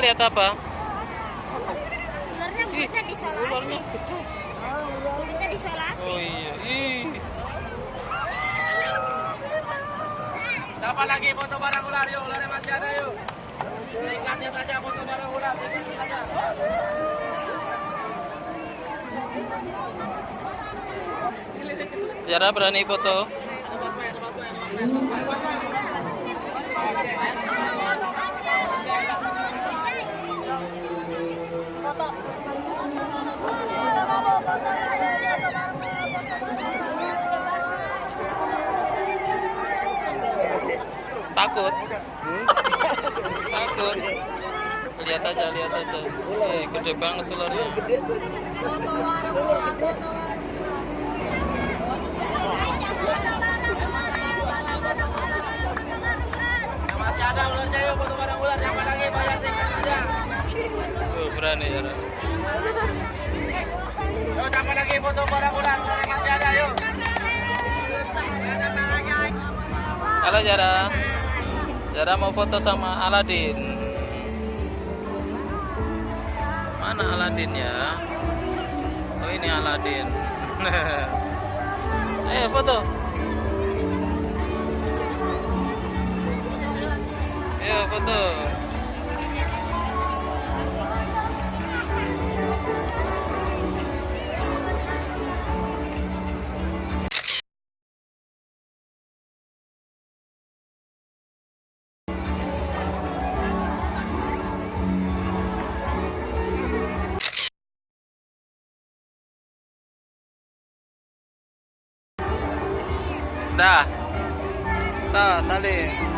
lihat apa? Ularnya kita disolasi. Ularnya gede. Kita disolasi. Oh iya. Ih. Dapat lagi foto barang ular, yuk. Ularnya masih ada, yuk. Ikhlasnya saja foto barang ular. Saja. Zara berani foto? Foto. Foto kamu, foto. Takut? Takut? Lihat aja, lihat aja. Gede banget ularnya. Foto warung ular, foto warung. Masih ada ularnya, yuk. Foto barang ular. Dapat lagi, bayar tiket saja. Berani Zara. Yuk, dapat lagi foto barang ular. Ularnya masih ada, yuk. Halo Zara. Zara mau foto sama Aladin. Mana Aladin ya? Oh ini Aladin. Ayo foto. Ayo foto. Dah. Dah, saling.